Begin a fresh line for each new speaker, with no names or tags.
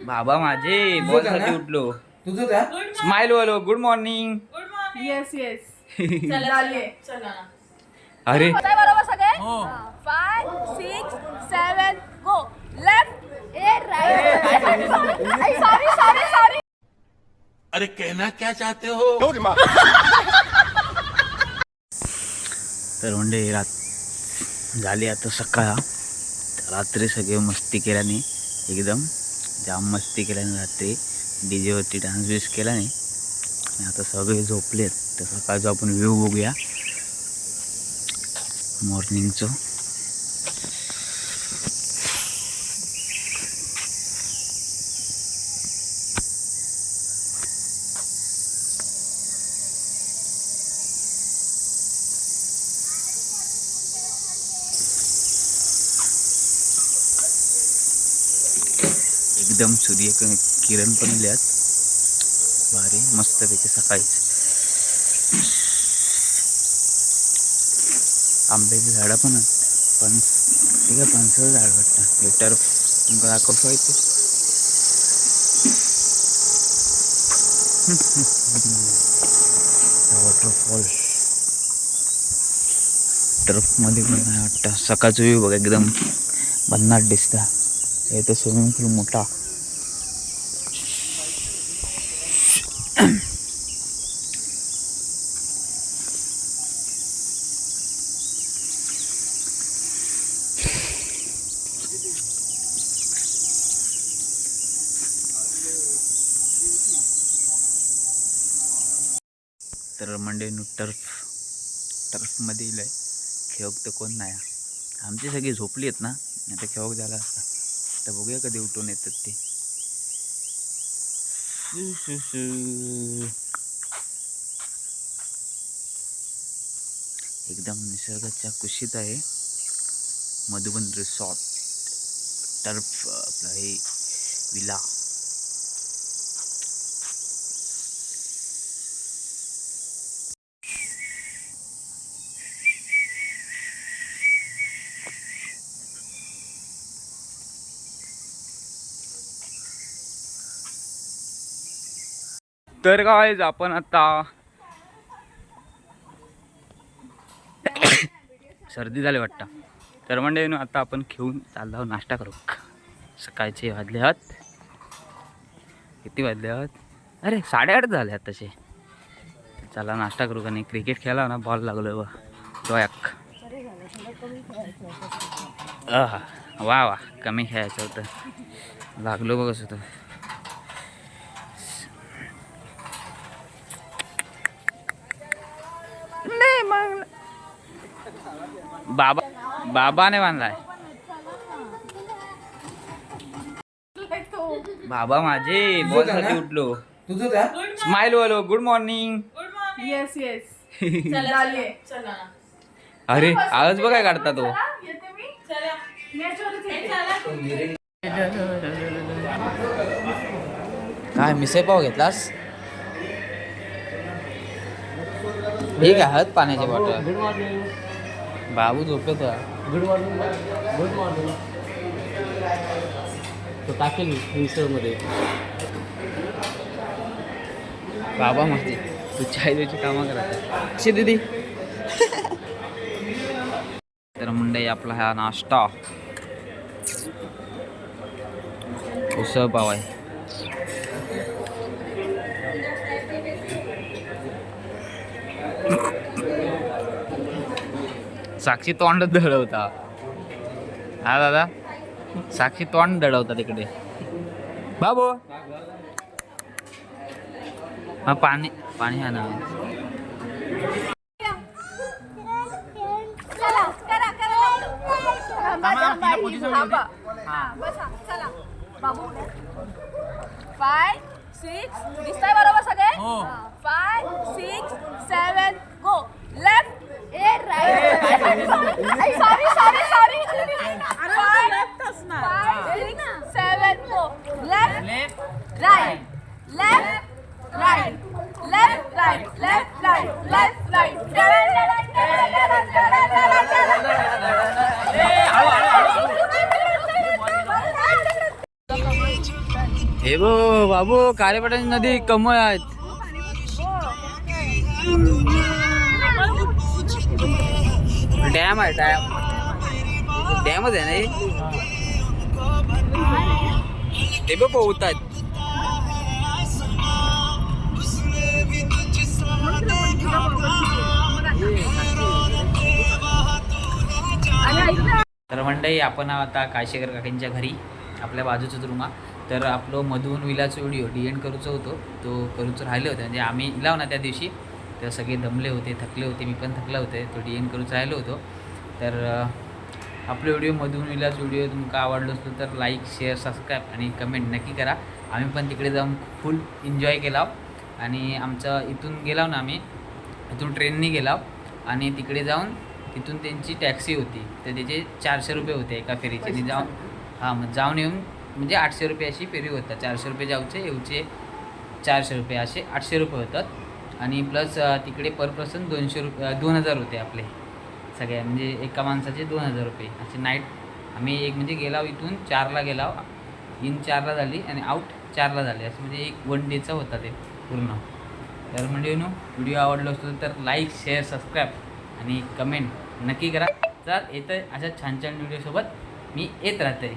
बाबा माझे बॉलसाठी उठलो.
तुझं का?
स्माइल वालो गुड मॉर्निंग.
Yes yes.
अरे
बरोबर सगळे 5 6 7 go left a right. Sorry sorry sorry.
अरे कहना क्या चाहते हो?
तर म्हणजे झाली आता सकाळ. रात्री सगळे मस्ती केल्याने एकदम जाम मस्ती केल्याने रात्री DJ वरती डान्स बिन्स केल्याने आणि आता सगळे झोपलेत. तर सकाळचं आपण व्ह्यू बघूया मॉर्निंगचं. एकदम सूर्य किरण पण इल्यात भारी मस्तपैकी सकाळीच. आंब्याची झाडं पण आहेत. पण ठीक आहे पणसाचं झाड वाटतं हे टर्फ तुमका दाखवतो आहे ते. वॉटरफॉल टर्फमध्ये पण नाही वाटतं. सकाळचं व्ह्यू बघा एकदम भन्नाट दिसता. हे तर स्विमिंग पूल मोठा. तर मंडे टर्फमध्ये इलंय. खेळक तर कोण नाही. आमची सगळी झोपली आहेत ना. आता खेळक झाला असता. तर बघूया कधी उठून येतात ते. एकदम निसर्गाच्या कुशीत आहे. मधुबन रिसॉर्ट टर्फ आपलं हे विला. तर काय आपण आता सर्दी झाली वाटतं. तर म्हणजे आता आपण घेऊन चाललो नाश्ता करू. सकाळचे वाजले आहात किती वाजले आहात? अरे 8:30 झाले आहेत तसे. चला नाश्ता करू का नाही. क्रिकेट खेळला ना बॉल लागलो बा डोयाक. वा वा कमी खेळायचं होतं लागलो बघ कसं होतं. बाबाने बांधलाय. बाबा माझे बॉलसाठी उठलो.
तुझं का?
स्माइल वालो गुड मॉर्निंग.
Yes yes.
अरे आवाज बघाय काढता तो.
येते मी. चला.
काय मिसळ पाव घेतलास? ठीक आहे पाण्याची बॉटल.
Good morning.
बाबू झोपेत.
Good morning. Good morning. तो टाकेल मिसळमध्ये.
बाबा माझे तू चाय द्यायची कामं करत अशी दीदी. तर मंडई आपला हा नाश्ता उसळ पाव आहे. साक्षी तोंड दळवता. हा दादा साक्षी तोंड दळवता तिकडे. बाबू हा पाणी पाणी हा ना.
बाबू 5 6 दिसताय बरोबर सगळे 5 6 7 go left a right. Sorry sorry sorry. 5 6 7 go left right left right left right left right left right.
हे बो बाबू कारेपाटाची नदी कमळ आहेत. डॅम आहे डॅमच आहे नाही ते बघ पोहतात. तर मंडळी आपण आता काशीकर काकींच्या घरी आपल्या बाजूचंच रूमा. तर आपलं मधून विलाचं व्हिडिओ DN करूचं होतो तो करूचं राहिलं होतं. म्हणजे आम्ही इलाव ना त्या दिवशी तर सगळे दमले होते थकले होते मी पण थकला होते तो DN करूचं राहिलो होतो. तर आपलं व्हिडिओ मधून विलाचं व्हिडिओ तुमका आवडलो असतो तर लाईक शेअर सबस्क्राईब आणि कमेंट नक्की करा. आम्ही पण तिकडे जाऊन फुल एन्जॉय केला आणि आमचं इथून गेलाव ना आम्ही इथून ट्रेननी गेलाव आणि तिकडे जाऊन तिथून त्यांची टॅक्सी होती तर त्याचे 400 रुपये होते एका फेरीचे आणि जाऊन मग जाऊन येऊन म्हणजे 800 रुपये अशी फेरी होतात. 400 रुपये जाऊचे येऊचे 400 रुपये असे 800 रुपये होतात आणि प्लस तिकडे पर पर्सन 2000 होते आपले सगळ्या म्हणजे एका माणसाचे 2000 रुपये असे नाईट. आम्ही एक म्हणजे गेलाव इथून 4ला गेलाव इन 4ला झाली आणि आऊट 4ला झाले असं म्हणजे एक 1 डेचा होता ते पूर्ण. तर म्हणजे व्हिडिओ आवडला असतो तर लाईक शेअर सबस्क्राईब आणि कमेंट नक्की करा. तर येतं अशा छान छान व्हिडिओसोबत मी येत राहते.